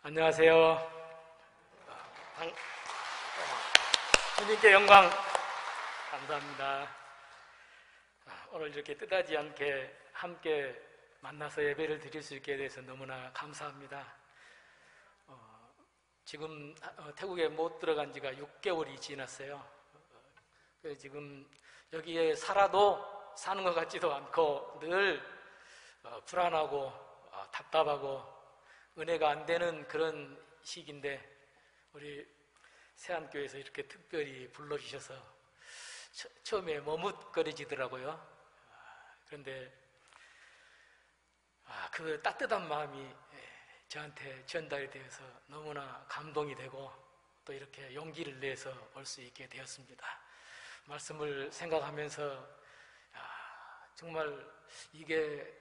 안녕하세요. 주님께 영광 감사합니다. 오늘 이렇게 뜻하지 않게 함께 만나서 예배를 드릴 수 있게 돼서 너무나 감사합니다. 지금 태국에 못 들어간 지가 6개월이 지났어요. 지금 여기에 살아도 사는 것 같지도 않고 늘 불안하고 답답하고 은혜가 안 되는 그런 시기인데 우리 세안교회에서 이렇게 특별히 불러주셔서 처음에 머뭇거리지더라고요. 그런데 그 따뜻한 마음이 저한테 전달이 되어서 너무나 감동이 되고 또 이렇게 용기를 내서 올 수 있게 되었습니다. 말씀을 생각하면서 정말 이게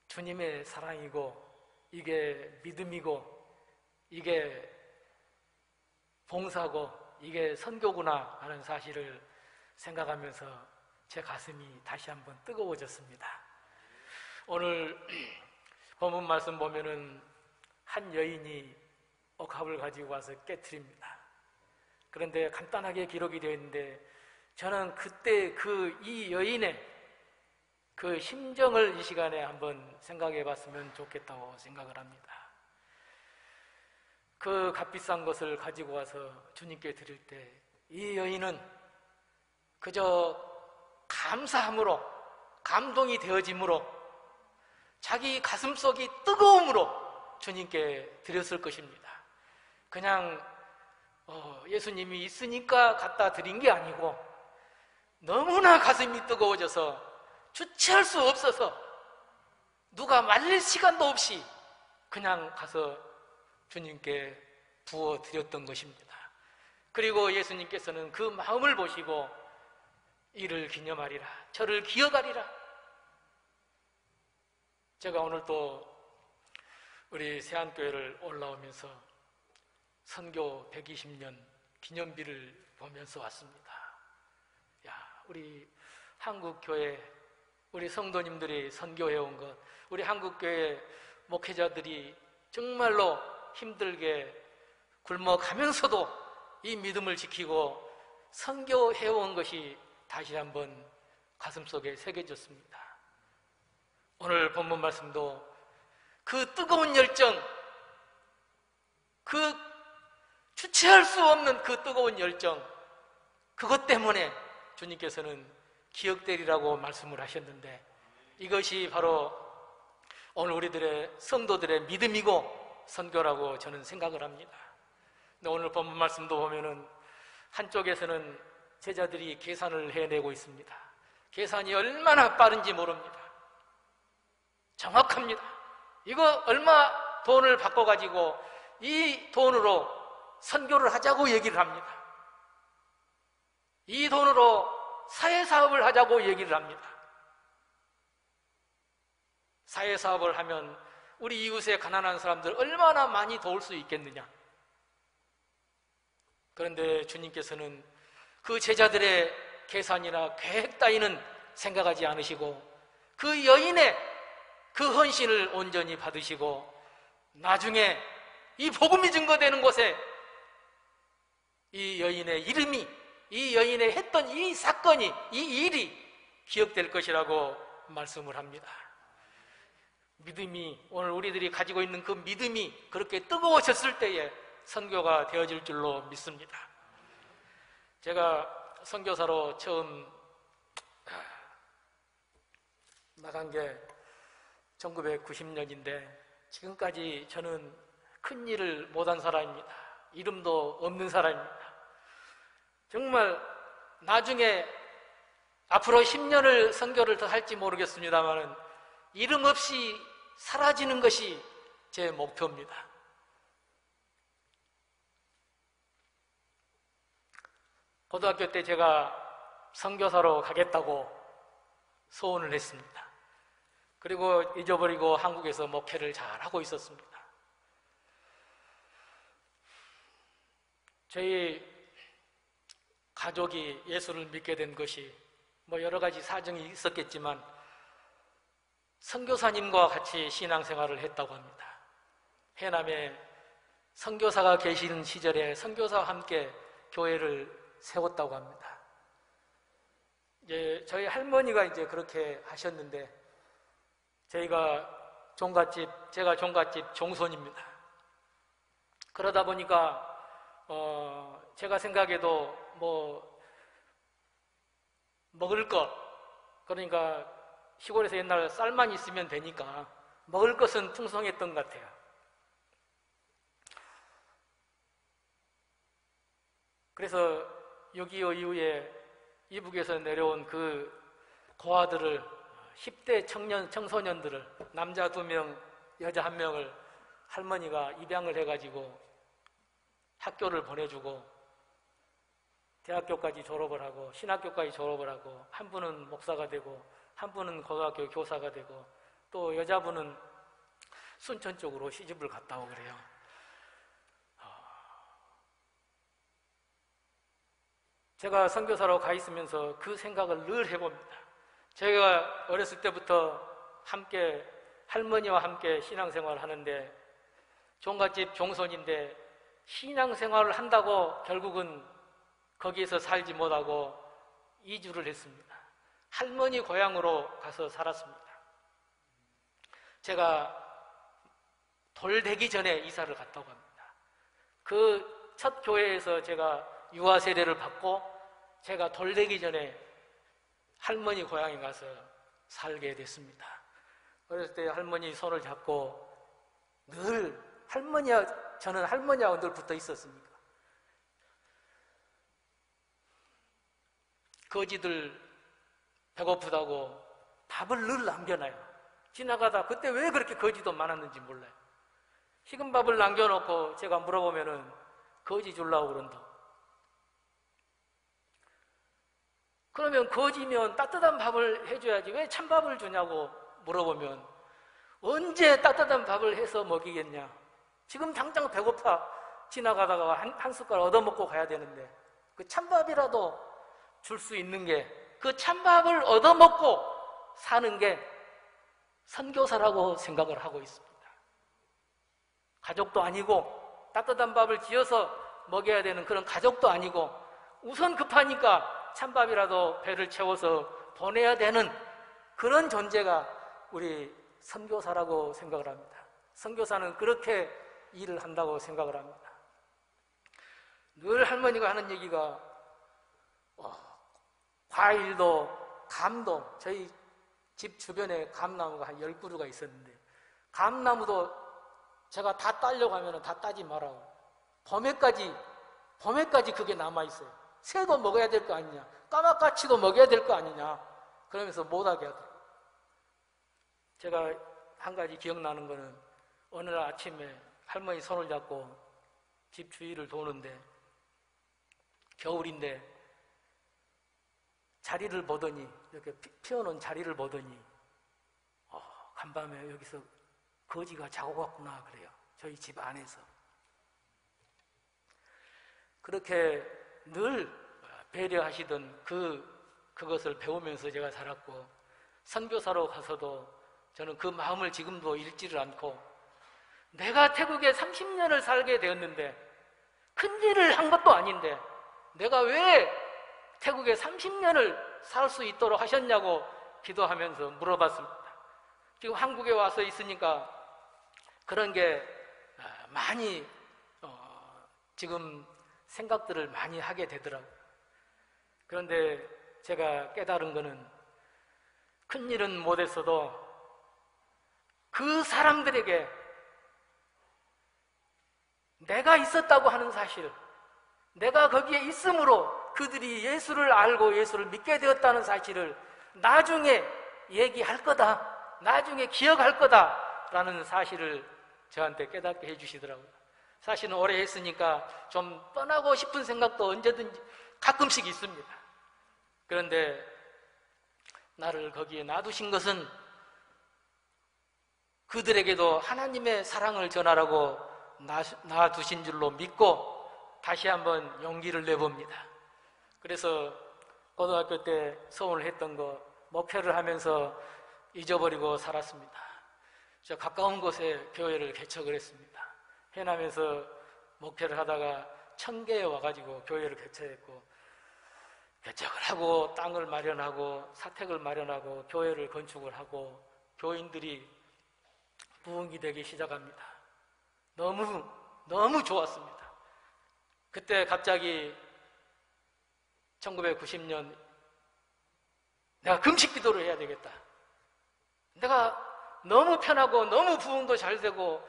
주님의 사랑이고 이게 믿음이고 이게 봉사고 이게 선교구나 하는 사실을 생각하면서 제 가슴이 다시 한번 뜨거워졌습니다. 오늘 본문 말씀 보면은 한 여인이 옥합을 가지고 와서 깨트립니다. 그런데 간단하게 기록이 되어 있는데 저는 그때 이 여인의 그 심정을 이 시간에 한번 생각해 봤으면 좋겠다고 생각을 합니다. 그 값비싼 것을 가지고 와서 주님께 드릴 때 이 여인은 그저 감사함으로 감동이 되어짐으로 자기 가슴속이 뜨거움으로 주님께 드렸을 것입니다. 그냥 예수님이 있으니까 갖다 드린 게 아니고 너무나 가슴이 뜨거워져서 주체할 수 없어서 누가 말릴 시간도 없이 그냥 가서 주님께 부어드렸던 것입니다. 그리고 예수님께서는 그 마음을 보시고 이를 기념하리라, 저를 기억하리라. 제가 오늘 또 우리 세안교회를 올라오면서 선교 120년 기념비를 보면서 왔습니다. 우리 한국교회 우리 성도님들이 선교해온 것, 우리 한국교회 목회자들이 정말로 힘들게 굶어가면서도 이 믿음을 지키고 선교해온 것이 다시 한번 가슴속에 새겨졌습니다. 오늘 본문 말씀도 그 뜨거운 열정, 그 주체할 수 없는 그 뜨거운 열정, 그것 때문에 주님께서는 기억되리라고 말씀을 하셨는데 이것이 바로 오늘 우리들의 성도들의 믿음이고 선교라고 저는 생각을 합니다. 근데 오늘 본문 말씀도 보면은 한쪽에서는 제자들이 계산을 해내고 있습니다. 계산이 얼마나 빠른지 모릅니다. 정확합니다. 이거 얼마 돈을 바꿔가지고 이 돈으로 선교를 하자고 얘기를 합니다. 이 돈으로 사회사업을 하자고 얘기를 합니다. 사회사업을 하면 우리 이웃의 가난한 사람들 얼마나 많이 도울 수 있겠느냐. 그런데 주님께서는 그 제자들의 계산이나 계획 따위는 생각하지 않으시고 그 여인의 그 헌신을 온전히 받으시고 나중에 이 복음이 증거되는 곳에 이 여인의 이름이, 이 여인의 했던 이 사건이, 이 일이 기억될 것이라고 말씀을 합니다. 믿음이, 오늘 우리들이 가지고 있는 그 믿음이 그렇게 뜨거워졌을 때에 선교가 되어질 줄로 믿습니다. 제가 선교사로 처음 나간 게 1990년인데 지금까지 저는 큰 일을 못한 사람입니다. 이름도 없는 사람입니다. 정말 나중에 앞으로 10년을 선교를 더 할지 모르겠습니다만 이름 없이 사라지는 것이 제 목표입니다. 고등학교 때 제가 선교사로 가겠다고 소원을 했습니다. 그리고 잊어버리고 한국에서 목회를 잘하고 있었습니다. 저희 가족이 예수를 믿게 된 것이 여러 가지 사정이 있었겠지만 선교사님과 같이 신앙생활을 했다고 합니다. 해남에 선교사가 계시는 시절에 선교사와 함께 교회를 세웠다고 합니다. 이제 저희 할머니가 이제 그렇게 하셨는데 제가 종갓집 종손입니다. 그러다 보니까 제가 생각해도 먹을 것, 그러니까 시골에서 옛날 쌀만 있으면 되니까 먹을 것은 풍성했던 것 같아요. 그래서 6.25 이후에 이북에서 내려온 그 고아들을 10대 청소년들을 남자 2명, 여자 1명을 할머니가 입양을 해가지고 학교를 보내주고 대학교까지 졸업을 하고 신학교까지 졸업을 하고 한 분은 목사가 되고 한 분은 고등학교 교사가 되고 또 여자분은 순천 쪽으로 시집을 갔다 오고 그래요. 제가 선교사로 가 있으면서 그 생각을 늘 해봅니다. 제가 어렸을 때부터 함께 할머니와 함께 신앙생활을 하는데 종갓집 종손인데 신앙생활을 한다고 결국은 거기에서 살지 못하고 이주를 했습니다. 할머니 고향으로 가서 살았습니다. 제가 돌 되기 전에 이사를 갔다고 합니다. 그 첫 교회에서 제가 유아 세례를 받고 제가 돌 되기 전에 할머니 고향에 가서 살게 됐습니다. 어렸을 때 할머니 손을 잡고 늘 저는 할머니하고 늘 붙어 있었습니다. 거지들 배고프다고 밥을 늘 남겨놔요. 지나가다 그때 왜 그렇게 거지도 많았는지 몰라요. 식은 밥을 남겨놓고 제가 물어보면은 거지 주려고 그런다. 그러면 거지면 따뜻한 밥을 해줘야지 왜 찬밥을 주냐고 물어보면 언제 따뜻한 밥을 해서 먹이겠냐. 지금 당장 배고파 지나가다가 한 숟갈 얻어먹고 가야 되는데 그 찬밥이라도 줄 수 있는 게 그 찬밥을 얻어먹고 사는 게 선교사라고 생각을 하고 있습니다. 가족도 아니고 따뜻한 밥을 지어서 먹여야 되는 그런 가족도 아니고 우선 급하니까 찬밥이라도 배를 채워서 보내야 되는 그런 존재가 우리 선교사라고 생각을 합니다. 선교사는 그렇게 일을 한다고 생각을 합니다. 늘 할머니가 하는 얘기가 과일도 감도 저희 집 주변에 감나무가 한 10그루가 있었는데 감나무도 제가 다 따려고 하면 다 따지 말라고 봄에까지 그게 남아있어요. 새도 먹어야 될 거 아니냐, 까마까치도 먹어야 될 거 아니냐 그러면서 못하게 하더라고요. 제가 한 가지 기억나는 거는 어느 날 아침에 할머니 손을 잡고 집 주위를 도는데 겨울인데 자리를 보더니 이렇게 피워놓은 자리를 보더니 간밤에 여기서 거지가 자고 갔구나 그래요. 저희 집 안에서. 그렇게 늘 배려하시던 그것을 배우면서 제가 살았고 선교사로 가서도 저는 그 마음을 지금도 잃지를 않고 내가 태국에 30년을 살게 되었는데 큰일을 한 것도 아닌데 내가 왜 태국에 30년을 살 수 있도록 하셨냐고 기도하면서 물어봤습니다. 지금 한국에 와서 있으니까 그런 게 많이 지금 생각들을 많이 하게 되더라고요. 그런데 제가 깨달은 거는 큰일은 못했어도 그 사람들에게 내가 있었다고 하는 사실, 내가 거기에 있음으로 그들이 예수를 알고 예수를 믿게 되었다는 사실을 나중에 얘기할 거다, 나중에 기억할 거다라는 사실을 저한테 깨닫게 해주시더라고요. 사실은 오래 했으니까 좀 떠나고 싶은 생각도 언제든지 가끔씩 있습니다. 그런데 나를 거기에 놔두신 것은 그들에게도 하나님의 사랑을 전하라고 놔두신 줄로 믿고 다시 한번 용기를 내봅니다. 그래서 고등학교 때 소원을 했던 거 목회를 하면서 잊어버리고 살았습니다. 저 가까운 곳에 교회를 개척을 했습니다. 해남에서 목회를 하다가 청계에 와가지고 교회를 개척했고, 개척을 하고 땅을 마련하고 사택을 마련하고 교회를 건축을 하고 교인들이 부흥이 되기 시작합니다. 너무 좋았습니다. 그때 갑자기 1990년 내가 금식 기도를 해야 되겠다. 내가 너무 편하고 너무 부흥도 잘 되고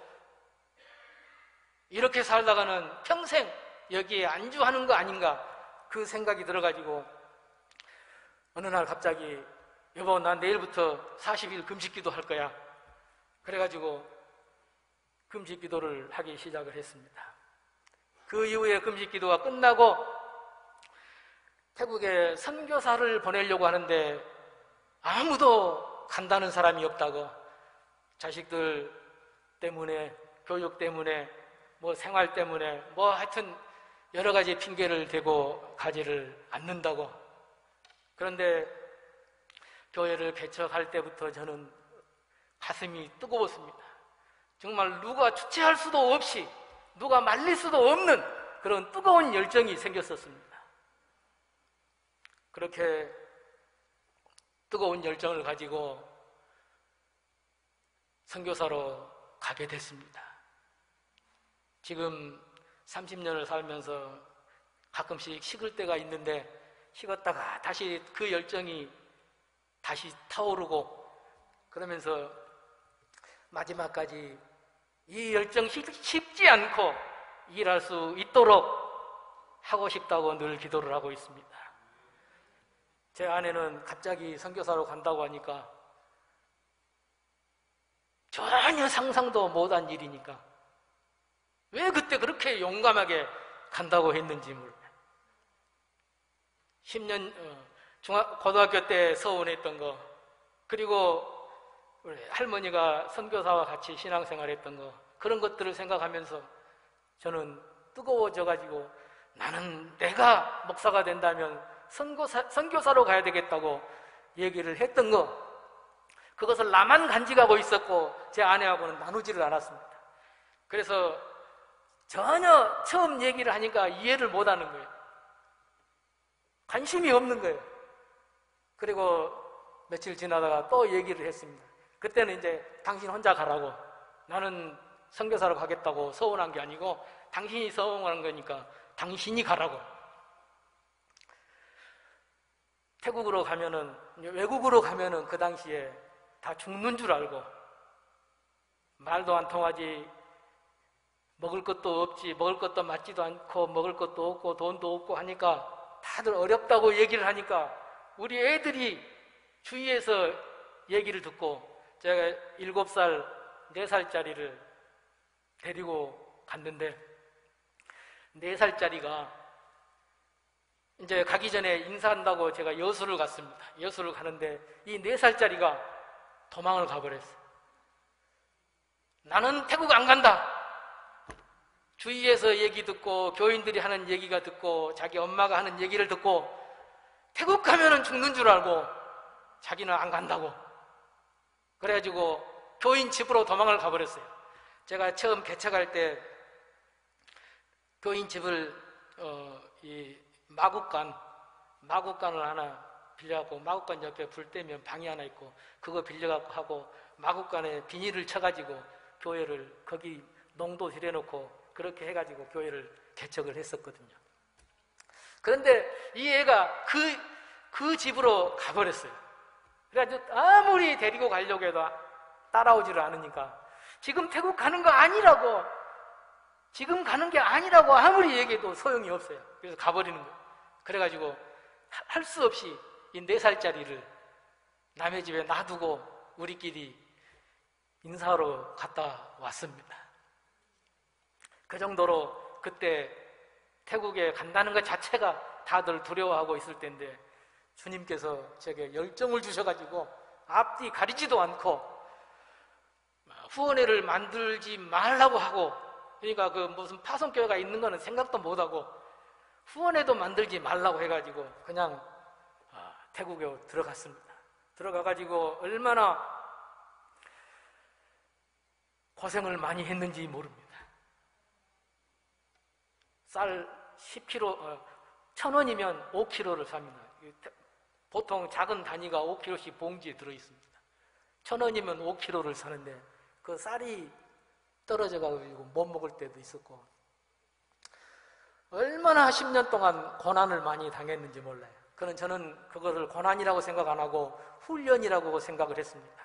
이렇게 살다가는 평생 여기에 안주하는 거 아닌가, 그 생각이 들어가지고 어느 날 갑자기 여보, 난 내일부터 40일 금식 기도 할 거야. 그래가지고 금식 기도를 하기 시작을 했습니다. 그 이후에 금식 기도가 끝나고 태국에 선교사를 보내려고 하는데 아무도 간다는 사람이 없다고, 자식들 때문에, 교육 때문에, 뭐 생활 때문에, 뭐 하여튼 여러 가지 핑계를 대고 가지를 않는다고. 그런데 교회를 개척할 때부터 저는 가슴이 뜨거웠습니다. 정말 누가 주체할 수도 없이, 누가 말릴 수도 없는 그런 뜨거운 열정이 생겼었습니다. 그렇게 뜨거운 열정을 가지고 선교사로 가게 됐습니다. 지금 30년을 살면서 가끔씩 식을 때가 있는데, 식었다가 다시 그 열정이 다시 타오르고, 그러면서 마지막까지 이 열정 식지 않고 일할 수 있도록 하고 싶다고 늘 기도를 하고 있습니다. 제 아내는 갑자기 선교사로 간다고 하니까 전혀 상상도 못한 일이니까 왜 그때 그렇게 용감하게 간다고 했는지 몰라요. 10년 고등학교 때 서운했던 거, 그리고 우리 할머니가 선교사와 같이 신앙생활했던 거, 그런 것들을 생각하면서 저는 뜨거워져가지고 나는 내가 목사가 된다면 선교사로 가야 되겠다고 얘기를 했던 거, 그것을 나만 간직하고 있었고 제 아내하고는 나누지를 않았습니다. 그래서 전혀 처음 얘기를 하니까 이해를 못하는 거예요. 관심이 없는 거예요. 그리고 며칠 지나다가 또 얘기를 했습니다. 그때는 이제 당신 혼자 가라고, 나는 선교사로 가겠다고 서운한 게 아니고 당신이 서운한 거니까 당신이 가라고. 태국으로 가면은, 외국으로 가면은 그 당시에 다 죽는 줄 알고, 말도 안 통하지, 먹을 것도 없지, 먹을 것도 맞지도 않고, 먹을 것도 없고, 돈도 없고 하니까 다들 어렵다고 얘기를 하니까 우리 애들이 주위에서 얘기를 듣고, 제가 7살, 4살짜리를 데리고 갔는데 4살짜리가 이제 가기 전에 인사한다고 제가 여수를 갔습니다. 여수를 가는데 이 4살짜리가 도망을 가버렸어요. 나는 태국 안 간다. 주위에서 얘기 듣고 교인들이 하는 얘기가 듣고 자기 엄마가 하는 얘기를 듣고 태국 가면은 죽는 줄 알고 자기는 안 간다고. 그래가지고 교인 집으로 도망을 가버렸어요. 제가 처음 개척할 때 교인 집을 이 마구간을 하나 빌려갖고, 마구간 옆에 불 때면 방이 하나 있고 그거 빌려갖고 하고, 마구간에 비닐을 쳐가지고 교회를 거기 농도 들여놓고 그렇게 해가지고 교회를 개척을 했었거든요. 그런데 이 애가 그 집으로 가버렸어요. 그래가지고 아무리 데리고 가려고 해도 따라오지를 않으니까 지금 태국 가는 거 아니라고, 지금 가는 게 아니라고 아무리 얘기해도 소용이 없어요. 그래서 가버리는 거예요. 그래가지고 할 수 없이 이 4살짜리를 남의 집에 놔두고 우리끼리 인사하러 갔다 왔습니다. 그 정도로 그때 태국에 간다는 것 자체가 다들 두려워하고 있을 때인데 주님께서 제게 열정을 주셔가지고 앞뒤 가리지도 않고 후원회를 만들지 말라고 하고, 그러니까 그 무슨 파송교회가 있는 거는 생각도 못하고 후원회도 만들지 말라고 해가지고 그냥 태국에 들어갔습니다. 들어가가지고 얼마나 고생을 많이 했는지 모릅니다. 쌀 10kg, 1,000원이면 5kg를 삽니다. 보통 작은 단위가 5kg씩 봉지에 들어있습니다. 1,000원이면 5kg를 사는데 그 쌀이 떨어져가지고 못 먹을 때도 있었고, 얼마나 10년 동안 고난을 많이 당했는지 몰라요. 저는 그거를 고난이라고 생각 안 하고 훈련이라고 생각을 했습니다.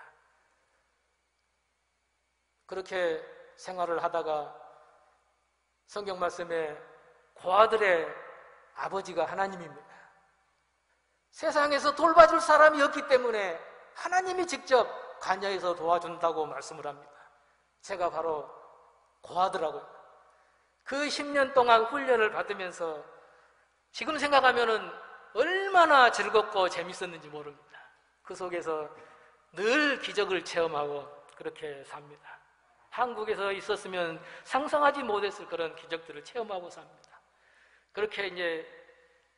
그렇게 생활을 하다가 성경 말씀에 고아들의 아버지가 하나님입니다. 세상에서 돌봐줄 사람이 없기 때문에 하나님이 직접 관여해서 도와준다고 말씀을 합니다. 제가 바로 고아들하고요. 그 10년 동안 훈련을 받으면서 지금 생각하면은 얼마나 즐겁고 재밌었는지 모릅니다. 그 속에서 늘 기적을 체험하고 그렇게 삽니다. 한국에서 있었으면 상상하지 못했을 그런 기적들을 체험하고 삽니다. 그렇게 이제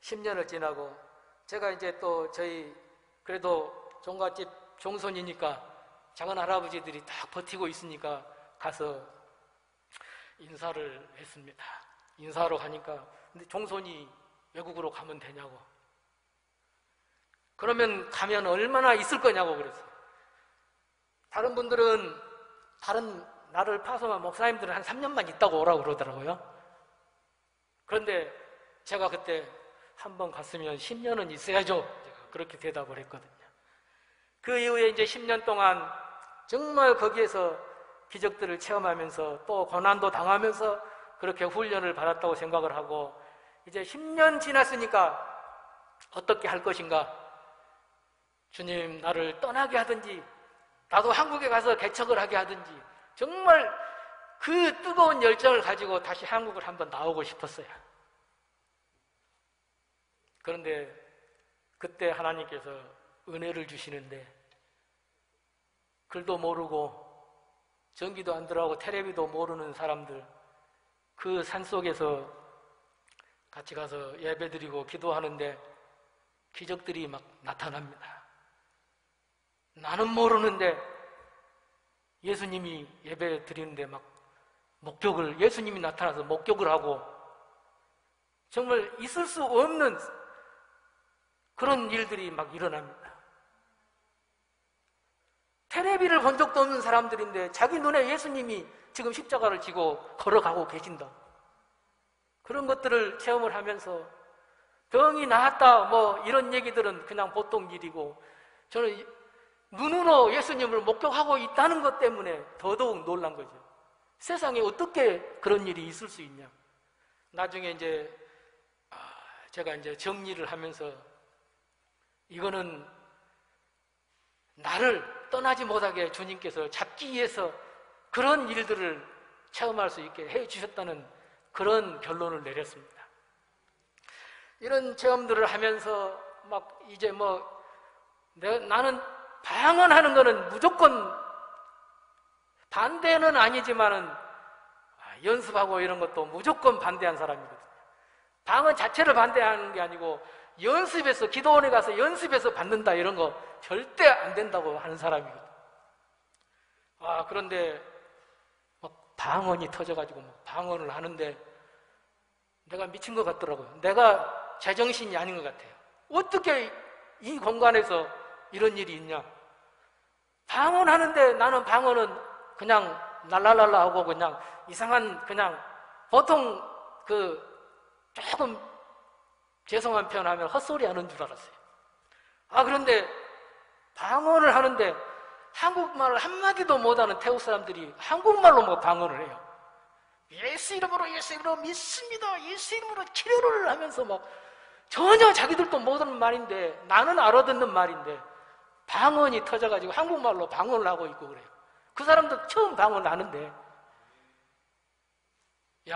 10년을 지나고, 제가 이제 또 그래도 종갓집 종손이니까 작은 할아버지들이 딱 버티고 있으니까 가서 인사를 했습니다. 인사하러 가니까, 근데 종손이 외국으로 가면 되냐고. 그러면 가면 얼마나 있을 거냐고 그랬어요. 다른 분들은, 다른 나를 파송한 목사님들은 한 3년만 있다고 오라고 그러더라고요. 그런데 제가 그때 한번 갔으면 10년은 있어야죠. 제가 그렇게 대답을 했거든요. 그 이후에 이제 10년 동안 정말 거기에서 기적들을 체험하면서 또 고난도 당하면서 그렇게 훈련을 받았다고 생각을 하고, 이제 10년 지났으니까 어떻게 할 것인가? 주님, 나를 떠나게 하든지 나도 한국에 가서 개척을 하게 하든지, 정말 그 뜨거운 열정을 가지고 다시 한국을 한번 나오고 싶었어요. 그런데 그때 하나님께서 은혜를 주시는데, 글도 모르고 전기도 안 들어가고 텔레비도 모르는 사람들, 그 산속에서 같이 가서 예배드리고 기도하는데 기적들이 막 나타납니다. 나는 모르는데 예수님이 예배 드리는데 막 예수님이 나타나서 목격을 하고, 정말 있을 수 없는 그런 일들이 막 일어납니다. 텔레비를 본 적도 없는 사람들인데 자기 눈에 예수님이 지금 십자가를 지고 걸어가고 계신다. 그런 것들을 체험을 하면서 병이 나았다 뭐 이런 얘기들은 그냥 보통 일이고, 저는 눈으로 예수님을 목격하고 있다는 것 때문에 더더욱 놀란 거죠. 세상에 어떻게 그런 일이 있을 수 있냐. 나중에 이제 제가 이제 정리를 하면서, 이거는 나를 떠나지 못하게 주님께서 잡기 위해서 그런 일들을 체험할 수 있게 해 주셨다는 그런 결론을 내렸습니다. 이런 체험들을 하면서 막 이제 나는 방언하는 거는 무조건 반대는 아니지만은 연습하고 이런 것도 무조건 반대한 사람이거든요. 방언 자체를 반대하는 게 아니고 연습해서, 기도원에 가서 연습해서 받는다 이런 거 절대 안 된다고 하는 사람이거든요. 그런데 막 방언이 터져가지고 막 방언을 하는데 내가 미친 것 같더라고요. 내가 제정신이 아닌 것 같아요. 어떻게 이 공간에서 이런 일이 있냐. 방언하는데 나는 방언은 그냥 랄랄랄라 하고 그냥 이상한, 그냥 보통 조금 죄송한 표현하면 헛소리 하는 줄 알았어요. 그런데 방언을 하는데 한국말을 한마디도 못하는 태국 사람들이 한국말로 방언을 해요. 예수 이름으로 믿습니다. 예수 이름으로 치료를 하면서 전혀 자기들도 모르는 말인데, 나는 알아듣는 말인데 방언이 터져가지고 한국말로 방언을 하고 있고 그래요. 그 사람도 처음 방언을 하는데,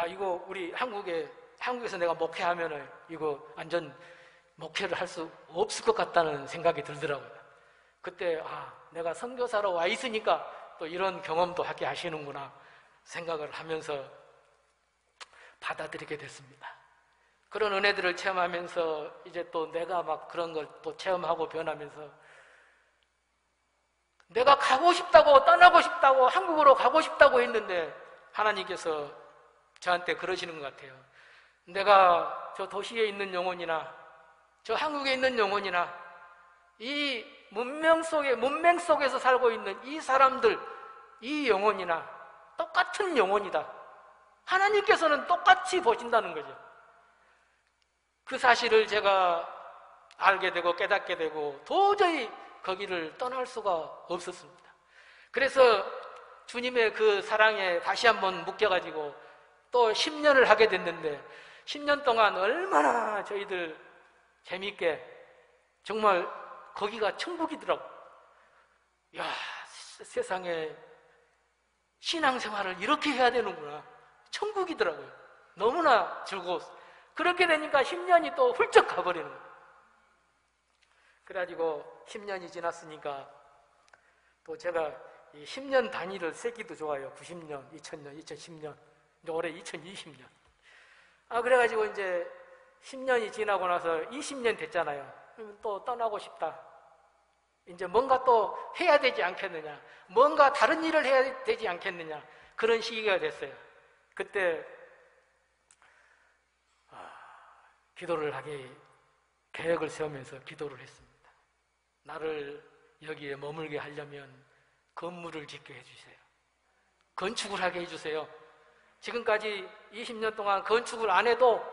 이거 우리 한국에서 내가 목회하면은 이거 완전 목회를 할 수 없을 것 같다는 생각이 들더라고요. 그때 내가 선교사로 와 있으니까 또 이런 경험도 하게 하시는구나 생각을 하면서 받아들이게 됐습니다. 그런 은혜들을 체험하면서 이제 또 내가 그런 걸 또 체험하고 변하면서, 내가 가고 싶다고, 떠나고 싶다고, 한국으로 가고 싶다고 했는데 하나님께서 저한테 그러시는 것 같아요. 내가 저 도시에 있는 영혼이나 저 한국에 있는 영혼이나 이 문명 속에서 살고 있는 이 사람들, 이 영혼이나 똑같은 영혼이다. 하나님께서는 똑같이 보신다는 거죠. 그 사실을 제가 알게 되고 깨닫게 되고 도저히 거기를 떠날 수가 없었습니다. 그래서 주님의 그 사랑에 다시 한번 묶여가지고 또 10년을 하게 됐는데 10년 동안 얼마나 저희들 재미있게 정말 거기가 천국이더라고. 야, 세상에 신앙생활을 이렇게 해야 되는구나. 천국이더라고요. 너무나 즐거웠어요. 그렇게 되니까 10년이 또 훌쩍 가버리는 거예요. 그래가지고 10년이 지났으니까 또 제가 이 10년 단위를 세기도 좋아요. 90년, 2000년, 2010년, 이제 올해 2020년. 그래가지고 이제 10년이 지나고 나서 20년 됐잖아요. 그러면 또 떠나고 싶다. 이제 뭔가 또 해야 되지 않겠느냐. 뭔가 다른 일을 해야 되지 않겠느냐. 그런 시기가 됐어요. 그때 기도를 하게 계획을 세우면서 기도를 했습니다. 나를 여기에 머물게 하려면 건물을 짓게 해주세요. 건축을 하게 해주세요. 지금까지 20년 동안 건축을 안 해도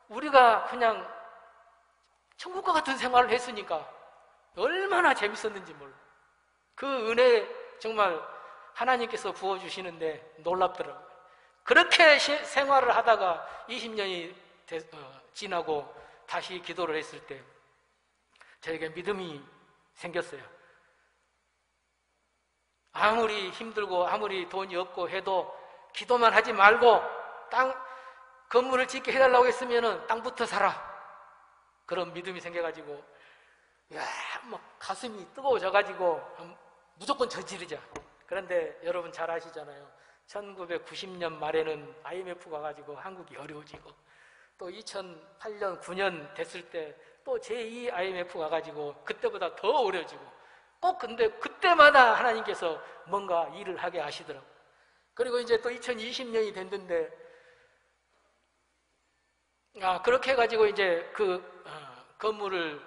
우리가 그냥 천국과 같은 생활을 했으니까 얼마나 재밌었는지 몰라. 그 은혜 정말 하나님께서 부어주시는데 놀랍더라고요. 그렇게 생활을 하다가 20년이 지나고 다시 기도를 했을 때 저에게 믿음이 생겼어요. 아무리 힘들고 아무리 돈이 없고 해도 기도만 하지 말고 건물을 짓게 해달라고 했으면 땅부터 사라. 그런 믿음이 생겨가지고 막 가슴이 뜨거워져가지고 무조건 저지르자. 그런데 여러분 잘 아시잖아요. 1990년 말에는 IMF가 가지고 한국이 어려워지고 또 2008년, 9년 됐을 때 또 제2 IMF가 가지고 그때보다 더 어려워지고 꼭 근데 그때마다 하나님께서 뭔가 일을 하게 하시더라고요. 그리고 이제 또 2020년이 됐는데 그렇게 해가지고 이제 그 건물을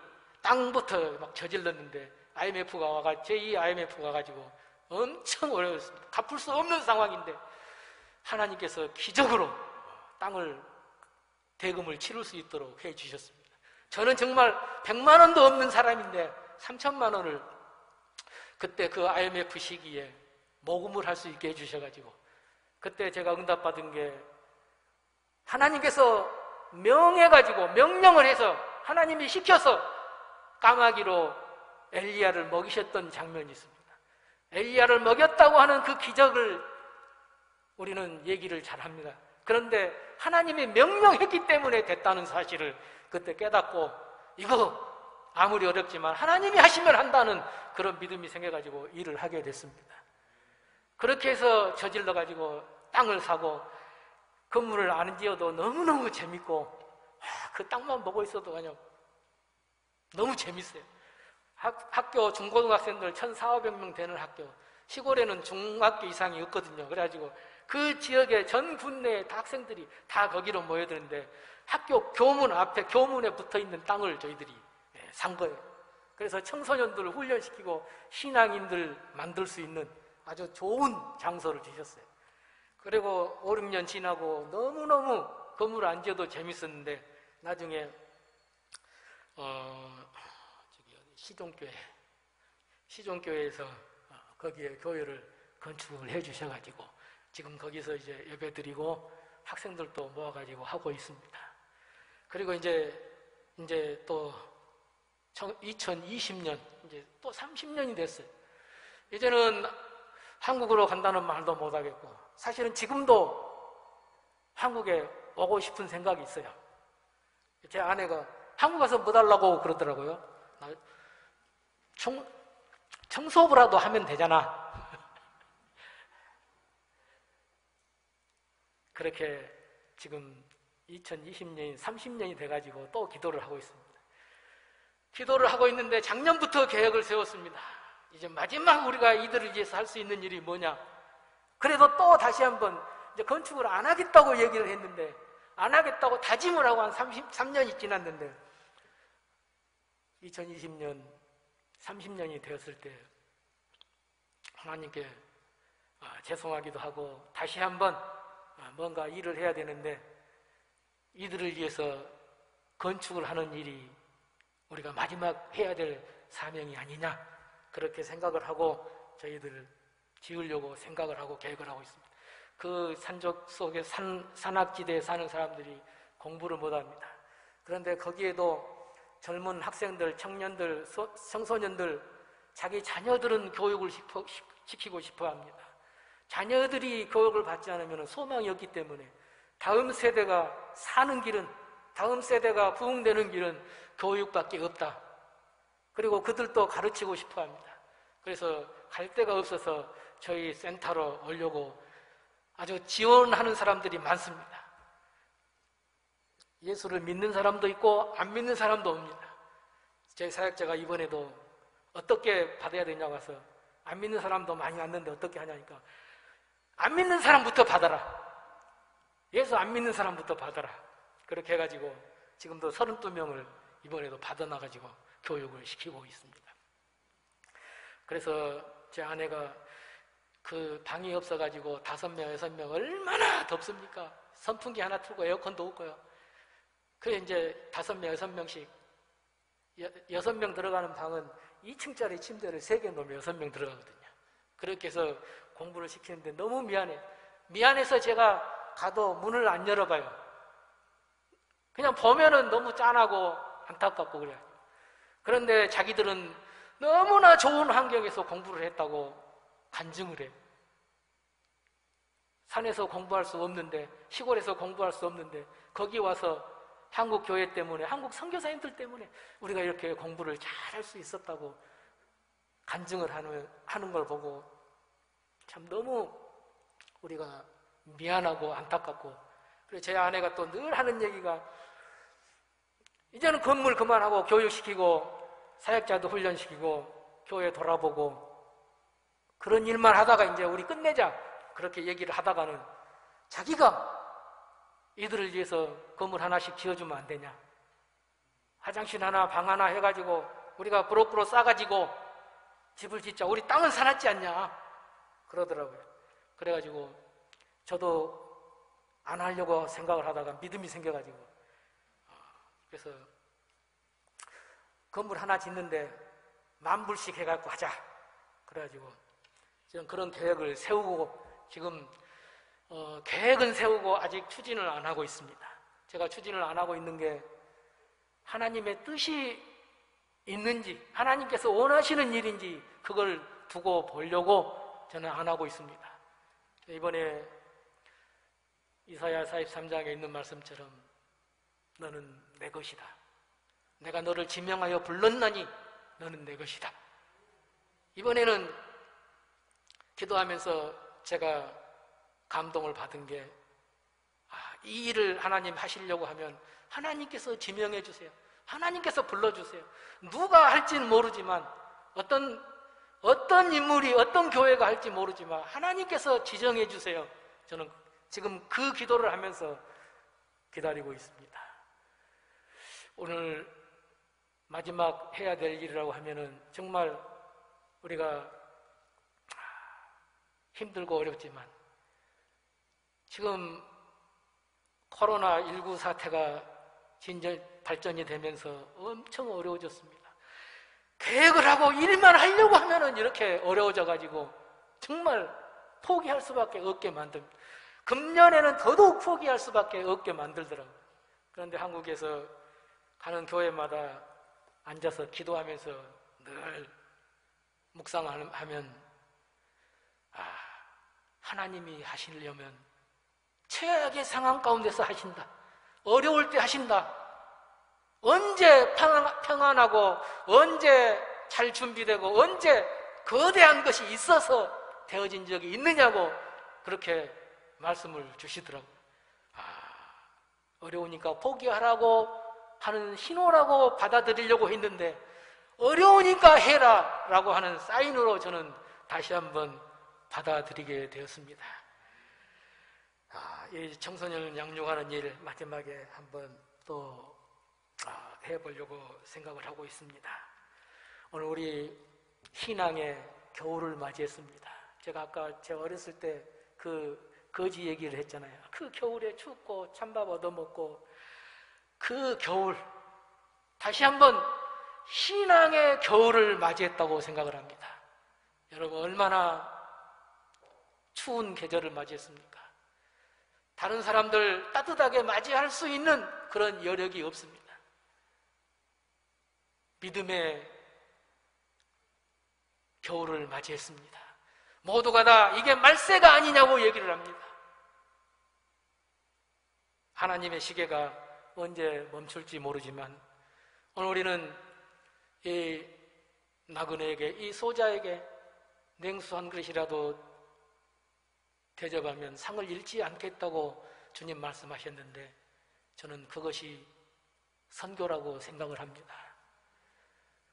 땅부터 막 저질렀는데 IMF가 와가지고 제2 IMF가 가지고 엄청 어려웠습니다. 갚을 수 없는 상황인데 하나님께서 기적으로 땅을 대금을 치를 수 있도록 해주셨습니다. 저는 정말 100만 원도 없는 사람인데 3천만 원을 그때 그 IMF 시기에 모금을 할 수 있게 해주셔가지고 그때 제가 응답받은 게 하나님께서 명해가지고 명령을 해서 하나님이 시켜서 까마귀로 엘리야를 먹이셨던 장면이 있습니다. 엘리야를 먹였다고 하는 그 기적을 우리는 얘기를 잘합니다. 그런데 하나님이 명령했기 때문에 됐다는 사실을 그때 깨닫고 이거 아무리 어렵지만 하나님이 하시면 한다는 그런 믿음이 생겨가지고 일을 하게 됐습니다. 그렇게 해서 저질러가지고 땅을 사고 건물을 안 지어도 너무너무 재밌고 그 땅만 보고 있어도 그냥 너무 재밌어요. 학교 중고등학생들 1,400명 되는 학교, 시골에는 중학교 이상이 없거든요. 그래가지고 그 지역의 전 군내 학생들이 다 거기로 모여드는데 학교 교문 앞에 교문에 붙어있는 땅을 저희들이 산 거예요. 그래서 청소년들을 훈련시키고 신앙인들 만들 수 있는 아주 좋은 장소를 주셨어요. 그리고 5, 6년 지나고 너무너무 건물 안 지어도 재밌었는데 나중에 시종교회에서 거기에 교회를 건축을 해주셔가지고 지금 거기서 이제 예배드리고 학생들도 모아가지고 하고 있습니다. 그리고 이제 또 2020년 이제 또 30년이 됐어요. 이제는 한국으로 간다는 말도 못하겠고 사실은 지금도 한국에 오고 싶은 생각이 있어요. 제 아내가 한국 가서 뭐 달라고 그러더라고요. 청소부라도 하면 되잖아. 그렇게 지금 2020년이 30년이 돼가지고 또 기도를 하고 있습니다. 기도를 하고 있는데 작년부터 계획을 세웠습니다. 이제 마지막 우리가 이들을 위해서 할 수 있는 일이 뭐냐. 그래도 또 다시 한번 이제 건축을 안 하겠다고 얘기를 했는데 안 하겠다고 다짐을 하고 한 33년이 지났는데 2020년 30년이 되었을 때 하나님께 죄송하기도 하고 다시 한번 뭔가 일을 해야 되는데 이들을 위해서 건축을 하는 일이 우리가 마지막 해야 될 사명이 아니냐 그렇게 생각을 하고 저희들 지으려고 생각을 하고 계획을 하고 있습니다. 그 산적 속에 산악지대에 사는 사람들이 공부를 못합니다. 그런데 거기에도 젊은 학생들, 청년들, 청소년들 자기 자녀들은 교육을 시키고 싶어 합니다. 자녀들이 교육을 받지 않으면 소망이 없기 때문에 다음 세대가 사는 길은, 다음 세대가 부흥되는 길은 교육밖에 없다. 그리고 그들도 가르치고 싶어 합니다. 그래서 갈 데가 없어서 저희 센터로 오려고 아주 지원하는 사람들이 많습니다. 예수를 믿는 사람도 있고 안 믿는 사람도 옵니다. 제 사역자가 이번에도 어떻게 받아야 되냐고 해서 안 믿는 사람도 많이 왔는데 어떻게 하냐니까 안 믿는 사람부터 받아라. 예수 안 믿는 사람부터 받아라. 그렇게 해가지고 지금도 32명을 이번에도 받아놔가지고 교육을 시키고 있습니다. 그래서 제 아내가 그 방이 없어가지고 5명, 6명 얼마나 덥습니까? 선풍기 하나 틀고 에어컨도 없고요. 그래 이제 5명, 6명씩 6명 들어가는 방은 2층짜리 침대를 3개 놓으면 6명 들어가거든요. 그렇게 해서 공부를 시키는데 너무 미안해서 제가 가도 문을 안 열어봐요. 그냥 보면은 너무 짠하고 안타깝고 그래요. 그런데 자기들은 너무나 좋은 환경에서 공부를 했다고 간증을 해요. 산에서 공부할 수 없는데, 시골에서 공부할 수 없는데 거기 와서 한국 교회 때문에, 한국 선교사님들 때문에 우리가 이렇게 공부를 잘 할 수 있었다고 간증을 하는 걸 보고 참 너무 우리가 미안하고 안타깝고, 그래서 제 아내가 또 늘 하는 얘기가 이제는 건물 그만하고 교육시키고 사역자도 훈련시키고 교회 돌아보고 그런 일만 하다가 이제 우리 끝내자 그렇게 얘기를 하다가는 자기가 이들을 위해서 건물 하나씩 지어주면 안 되냐, 화장실 하나 방 하나 해가지고 우리가 부럭부럭 싸가지고 집을 짓자, 우리 땅은 사놨지 않냐 그러더라고요. 그래가지고 저도 안 하려고 생각을 하다가 믿음이 생겨가지고 그래서 건물 하나 짓는데 10,000불씩 해갖고 하자 그래가지고 지금 그런 계획을 세우고 지금 계획은 세우고 아직 추진을 안 하고 있습니다. 제가 추진을 안 하고 있는 게 하나님의 뜻이 있는지, 하나님께서 원하시는 일인지 그걸 두고 보려고 저는 안 하고 있습니다. 이번에 이사야 43장에 있는 말씀처럼 너는 내 것이다. 내가 너를 지명하여 불렀나니 너는 내 것이다. 이번에는 기도하면서 제가 감동을 받은 게 이 일을 하나님 하시려고 하면 하나님께서 지명해 주세요. 하나님께서 불러주세요. 누가 할지는 모르지만 어떤 인물이 어떤 교회가 할지 모르지만 하나님께서 지정해 주세요. 저는 지금 그 기도를 하면서 기다리고 있습니다. 오늘 마지막 해야 될 일이라고 하면은 정말 우리가 힘들고 어렵지만 지금 코로나19 사태가 발전이 되면서 엄청 어려워졌습니다. 계획을 하고 일만 하려고 하면은 이렇게 어려워져가지고 정말 포기할 수밖에 없게 만듭니다. 금년에는 더더욱 포기할 수밖에 없게 만들더라고요. 그런데 한국에서 가는 교회마다 앉아서 기도하면서 늘 묵상하면 하나님이 하시려면 최악의 상황 가운데서 하신다. 어려울 때 하신다. 언제 평안하고 언제 잘 준비되고 언제 거대한 것이 있어서 되어진 적이 있느냐고 그렇게 말씀을 주시더라고요. 어려우니까 포기하라고 하는 신호라고 받아들이려고 했는데 어려우니까 해라 라고 하는 사인으로 저는 다시 한번 받아들이게 되었습니다. 이 청소년 양육하는 일 마지막에 한번 또 해보려고 생각을 하고 있습니다. 오늘 우리 신앙의 겨울을 맞이했습니다. 제가 아까 제 어렸을 때 그 거지 얘기를 했잖아요. 그 겨울에 춥고 찬밥 얻어먹고 그 겨울, 다시 한번 신앙의 겨울을 맞이했다고 생각을 합니다. 여러분, 얼마나 추운 계절을 맞이했습니까? 다른 사람들 따뜻하게 맞이할 수 있는 그런 여력이 없습니다. 믿음의 겨울을 맞이했습니다. 모두가 다 이게 말세가 아니냐고 얘기를 합니다. 하나님의 시계가 언제 멈출지 모르지만 오늘 우리는 이 나그네에게, 이 소자에게 냉수 한 그릇이라도 대접하면 상을 잃지 않겠다고 주님 말씀하셨는데 저는 그것이 선교라고 생각을 합니다.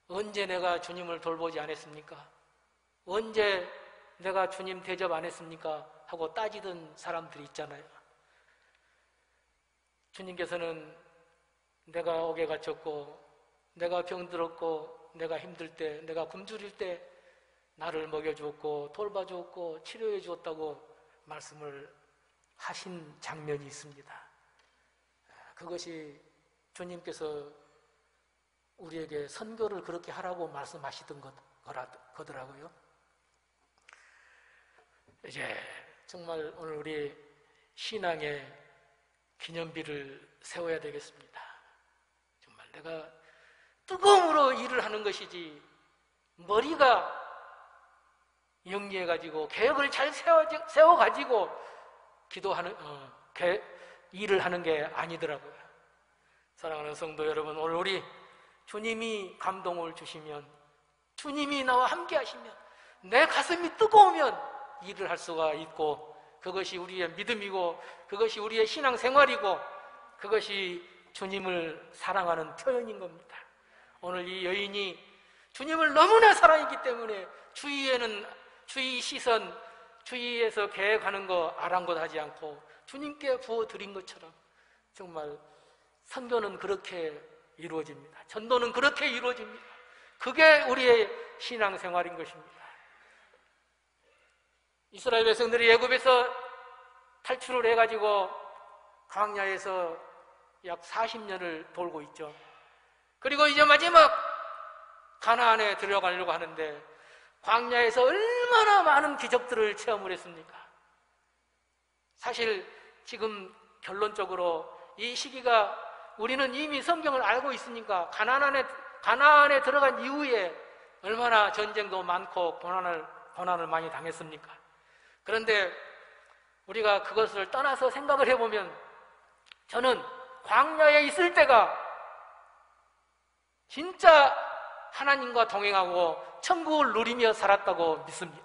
언제 내가 주님을 돌보지 않았습니까? 언제 내가 주님 대접 안 했습니까? 하고 따지던 사람들이 있잖아요. 주님께서는 내가 옥에 갇혔고 내가 병들었고 내가 힘들 때, 내가 굶주릴 때 나를 먹여주었고 돌봐주었고 치료해 주었다고 말씀을 하신 장면이 있습니다. 그것이 주님께서 우리에게 선교를 그렇게 하라고 말씀하시던 거더라고요. 이제 정말 오늘 우리 신앙의 기념비를 세워야 되겠습니다. 정말 내가 뜨거움으로 일을 하는 것이지 머리가 영리해가지고 계획을 잘 세워가지고 기도하는 일을 하는 게 아니더라고요. 사랑하는 성도 여러분, 오늘 우리 주님이 감동을 주시면, 주님이 나와 함께 하시면, 내 가슴이 뜨거우면 일을 할 수가 있고, 그것이 우리의 믿음이고 그것이 우리의 신앙생활이고 그것이 주님을 사랑하는 표현인 겁니다. 오늘 이 여인이 주님을 너무나 사랑했기 때문에 주의 시선, 주위에서 계획하는 거 아랑곳하지 않고 주님께 부어드린 것처럼 정말 선교는 그렇게 이루어집니다. 전도는 그렇게 이루어집니다. 그게 우리의 신앙생활인 것입니다. 이스라엘 백성들이 애굽에서 탈출을 해가지고 광야에서 약 40년을 돌고 있죠. 그리고 이제 마지막 가나안에 들어가려고 하는데 광야에서 얼마나 많은 기적들을 체험을 했습니까? 사실 지금 결론적으로 이 시기가 우리는 이미 성경을 알고 있으니까 가나안에 들어간 이후에 얼마나 전쟁도 많고 고난을 많이 당했습니까? 그런데 우리가 그것을 떠나서 생각을 해보면 저는 광야에 있을 때가 진짜 하나님과 동행하고 천국을 누리며 살았다고 믿습니다.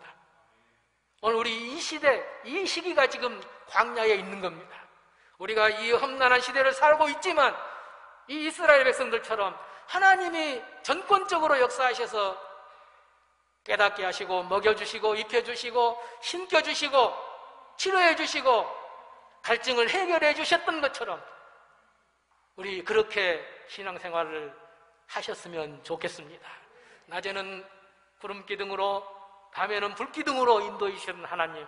오늘 우리 이 시대, 이 시기가 지금 광야에 있는 겁니다. 우리가 이 험난한 시대를 살고 있지만 이 이스라엘 백성들처럼 하나님이 전권적으로 역사하셔서 깨닫게 하시고 먹여주시고 입혀주시고 신겨주시고 치료해주시고 갈증을 해결해 주셨던 것처럼 우리 그렇게 신앙생활을 하셨으면 좋겠습니다. 낮에는 구름기둥으로 밤에는 불기둥으로 인도해 주시는 하나님,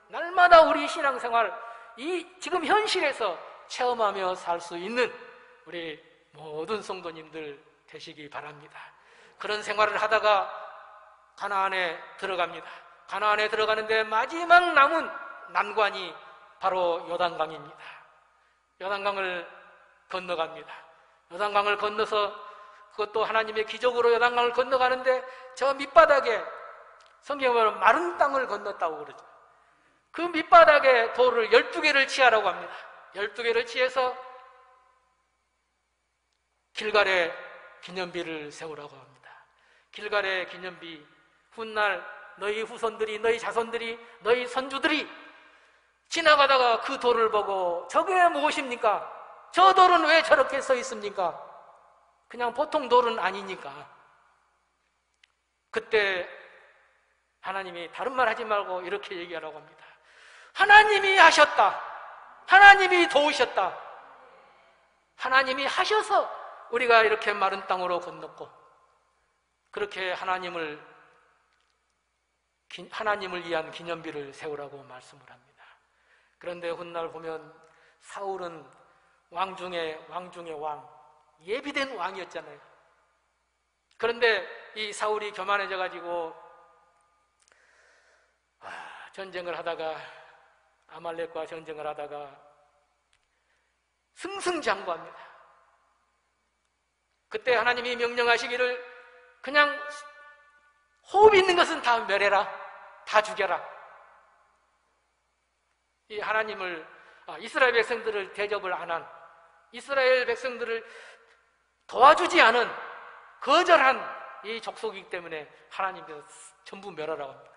날마다 우리 신앙생활 이 지금 현실에서 체험하며 살 수 있는 우리 모든 성도님들 되시기 바랍니다. 그런 생활을 하다가 가나안에 들어갑니다. 가나안에 들어가는데 마지막 남은 난관이 바로 요단강입니다. 요단강을 건너갑니다. 요단강을 건너서 그것도 하나님의 기적으로 요단강을 건너가는데 저 밑바닥에 성경에 보면 마른 땅을 건넜다고 그러죠. 그 밑바닥에 돌을 12개를 치하라고 합니다. 12개를 치해서 길갈의 기념비를 세우라고 합니다. 길갈의 기념비, 훗날 너희 후손들이, 너희 자손들이, 너희 선주들이 지나가다가 그 돌을 보고 저게 무엇입니까? 저 돌은 왜 저렇게 서 있습니까? 그냥 보통 돌은 아니니까. 그때 하나님이 다른 말 하지 말고 이렇게 얘기하라고 합니다. 하나님이 하셨다. 하나님이 도우셨다. 하나님이 하셔서 우리가 이렇게 마른 땅으로 건넜고, 그렇게 하나님을 위한 기념비를 세우라고 말씀을 합니다. 그런데 훗날 보면 사울은 왕 중에 왕, 예비된 왕이었잖아요. 그런데 이 사울이 교만해져 가지고 전쟁을 하다가, 아말렉과 전쟁을 하다가 승승장구합니다. 그때 하나님이 명령하시기를 그냥 호흡 있는 것은 다 멸해라, 다 죽여라. 이 하나님을, 이스라엘 백성들을 대접을 안 한, 이스라엘 백성들을 도와주지 않은 거절한 이 족속이기 때문에 하나님께서 전부 멸하라고 합니다.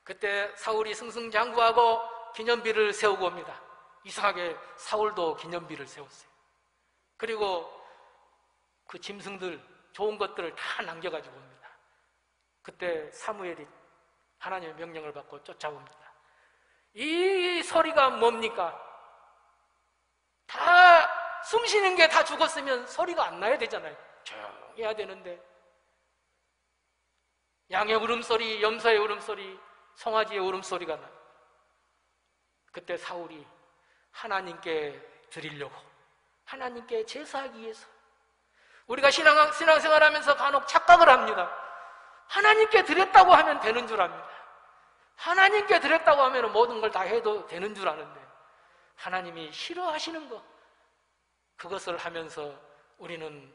그때 사울이 승승장구하고 기념비를 세우고 옵니다. 이상하게 사울도 기념비를 세웠어요. 그리고 그 짐승들, 좋은 것들을 다 남겨가지고 옵니다. 그때 사무엘이 하나님의 명령을 받고 쫓아옵니다. 이 소리가 뭡니까? 다 숨 쉬는 게 다 죽었으면 소리가 안 나야 되잖아요. 조용히 해야 되는데, 양의 울음소리, 염소의 울음소리, 송아지의 울음소리가 나요. 그때 사울이 하나님께 드리려고, 하나님께 제사하기 위해서, 우리가 신앙생활하면서 간혹 착각을 합니다. 하나님께 드렸다고 하면 되는 줄 압니다. 하나님께 드렸다고 하면 모든 걸 다 해도 되는 줄 아는데, 하나님이 싫어하시는 것, 그것을 하면서 우리는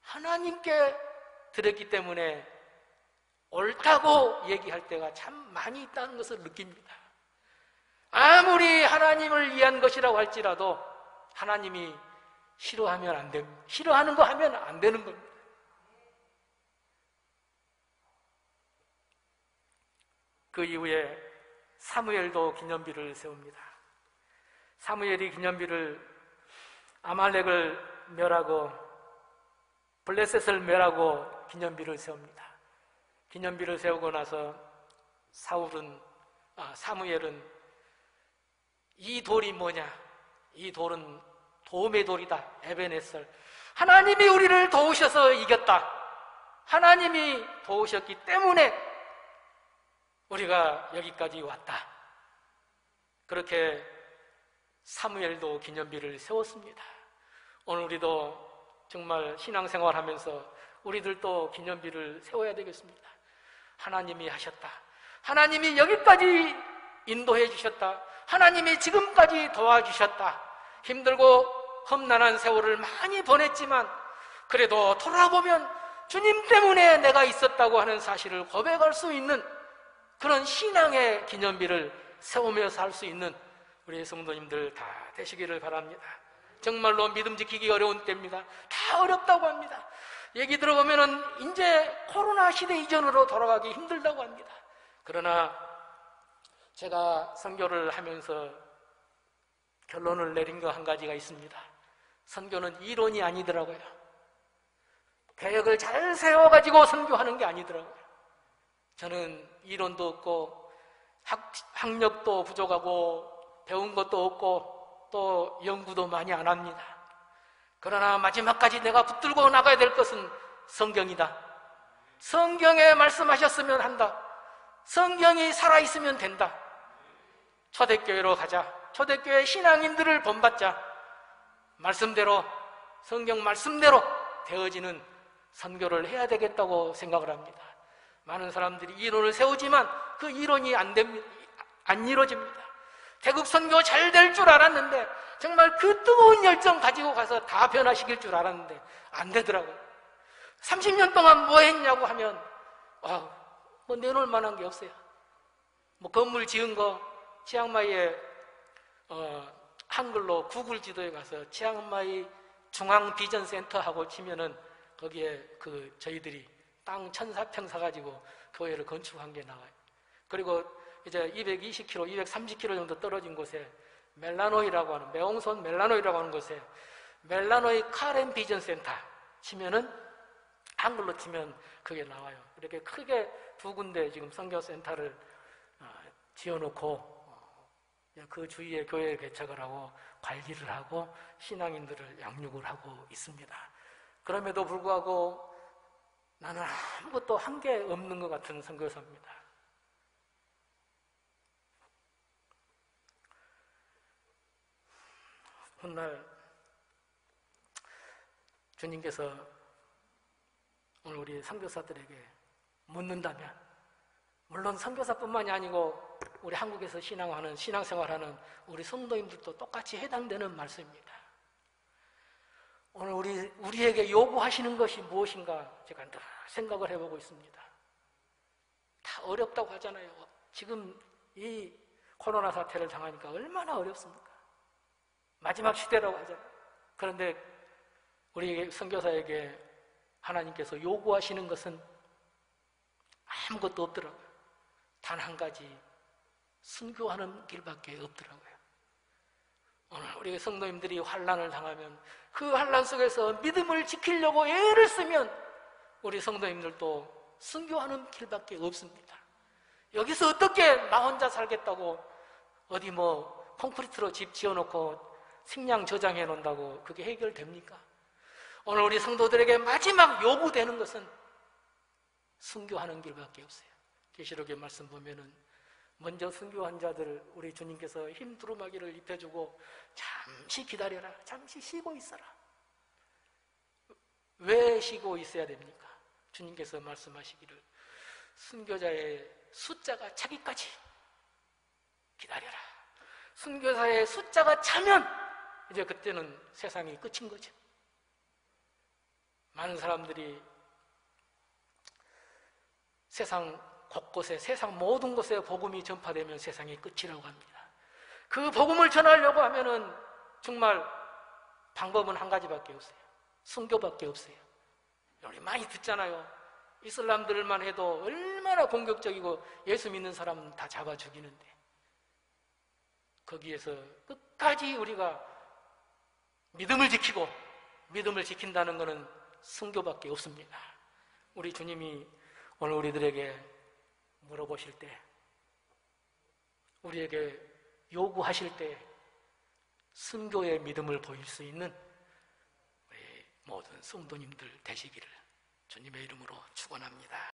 하나님께 드렸기 때문에 옳다고 얘기할 때가 참 많이 있다는 것을 느낍니다. 아무리 하나님을 위한 것이라고 할지라도 하나님이 싫어하면 안 됩니다. 싫어하는 거 하면 안 되는 겁니다. 그 이후에 사무엘도 기념비를 세웁니다. 사무엘이 기념비를, 아말렉을 멸하고 블레셋을 멸하고 기념비를 세웁니다. 기념비를 세우고 나서 사무엘은 이 돌이 뭐냐? 이 돌은 도움의 돌이다. 에베네셀. 하나님이 우리를 도우셔서 이겼다. 하나님이 도우셨기 때문에 우리가 여기까지 왔다. 그렇게 사무엘도 기념비를 세웠습니다. 오늘 우리도 정말 신앙생활 하면서 우리들도 기념비를 세워야 되겠습니다. 하나님이 하셨다. 하나님이 여기까지 인도해 주셨다. 하나님이 지금까지 도와주셨다. 힘들고 험난한 세월을 많이 보냈지만 그래도 돌아보면 주님 때문에 내가 있었다고 하는 사실을 고백할 수 있는 그런 신앙의 기념비를 세우며 살 수 있는 우리 성도님들 다 되시기를 바랍니다. 정말로 믿음 지키기 어려운 때입니다. 다 어렵다고 합니다. 얘기 들어보면은 이제 코로나 시대 이전으로 돌아가기 힘들다고 합니다. 그러나 제가 선교를 하면서 결론을 내린 거 한 가지가 있습니다. 선교는 이론이 아니더라고요. 계획을 잘 세워가지고 선교하는 게 아니더라고요. 저는 이론도 없고 학력도 부족하고 배운 것도 없고 또 연구도 많이 안 합니다. 그러나 마지막까지 내가 붙들고 나가야 될 것은 성경이다. 성경에 말씀하셨으면 한다. 성경이 살아있으면 된다. 초대교회로 가자. 초대교회 신앙인들을 본받자. 말씀대로, 성경 말씀대로 되어지는 선교를 해야 되겠다고 생각을 합니다. 많은 사람들이 이론을 세우지만 그 이론이 안 이루어집니다. 태국 선교 잘 될 줄 알았는데 정말 그 뜨거운 열정 가지고 가서 다 변화시킬 줄 알았는데 안 되더라고요. 30년 동안 뭐 했냐고 하면 뭐 내놓을 만한 게 없어요. 뭐 건물 지은 거 치앙마이에 한글로 구글 지도에 가서 치앙마이 중앙 비전 센터 하고 치면은 거기에 저희들이 땅 1,400평 사가지고 교회를 건축한 게 나와요. 그리고 이제 220km, 230km 정도 떨어진 곳에 멜라노이라고 하는, 매홍선 멜라노이라고 하는 곳에 멜라노이 카렌 비전 센터 치면은 한글로 치면 그게 나와요. 이렇게 크게 두 군데 지금 선교 센터를 지어놓고 그 주위에 교회를 개척을 하고 관리를 하고 신앙인들을 양육을 하고 있습니다. 그럼에도 불구하고 나는 아무것도 한 게 없는 것 같은 선교사입니다. 훗날 주님께서 오늘 우리 선교사들에게 묻는다면, 물론 선교사뿐만이 아니고 우리 한국에서 신앙생활하는 우리 성도님들도 똑같이 해당되는 말씀입니다. 오늘 우리에게 요구하시는 것이 무엇인가 제가 늘 생각을 해보고 있습니다. 다 어렵다고 하잖아요. 지금 이 코로나 사태를 당하니까 얼마나 어렵습니까? 마지막 시대라고 하잖아요. 그런데 우리 선교사에게 하나님께서 요구하시는 것은 아무것도 없더라고요. 단 한 가지, 순교하는 길밖에 없더라고요. 오늘 우리 성도님들이 환난을 당하면 그 환난 속에서 믿음을 지키려고 애를 쓰면 우리 성도님들도 순교하는 길밖에 없습니다. 여기서 어떻게 나 혼자 살겠다고 어디 콘크리트로 집 지어놓고 식량 저장해 놓는다고 그게 해결됩니까? 오늘 우리 성도들에게 마지막 요구되는 것은 순교하는 길밖에 없어요. 계시록의 말씀 보면은 먼저 순교한 자들 우리 주님께서 흰 두루마기를 입혀주고 잠시 기다려라, 잠시 쉬고 있어라. 왜 쉬고 있어야 됩니까? 주님께서 말씀하시기를 순교자의 숫자가 차기까지 기다려라. 순교자의 숫자가 차면 이제 그때는 세상이 끝인 거죠. 많은 사람들이 세상 곳곳에, 세상 모든 곳에 복음이 전파되면 세상이 끝이라고 합니다. 그 복음을 전하려고 하면은 정말 방법은 한 가지밖에 없어요. 순교밖에 없어요. 우리 많이 듣잖아요. 이슬람들만 해도 얼마나 공격적이고 예수 믿는 사람은 다 잡아 죽이는데 거기에서 끝까지 우리가 믿음을 지키고 믿음을 지킨다는 것은 순교밖에 없습니다. 우리 주님이 오늘 우리들에게 물어보실 때, 우리에게 요구하실 때 순교의 믿음을 보일 수 있는 우리 모든 성도님들 되시기를 주님의 이름으로 축원합니다.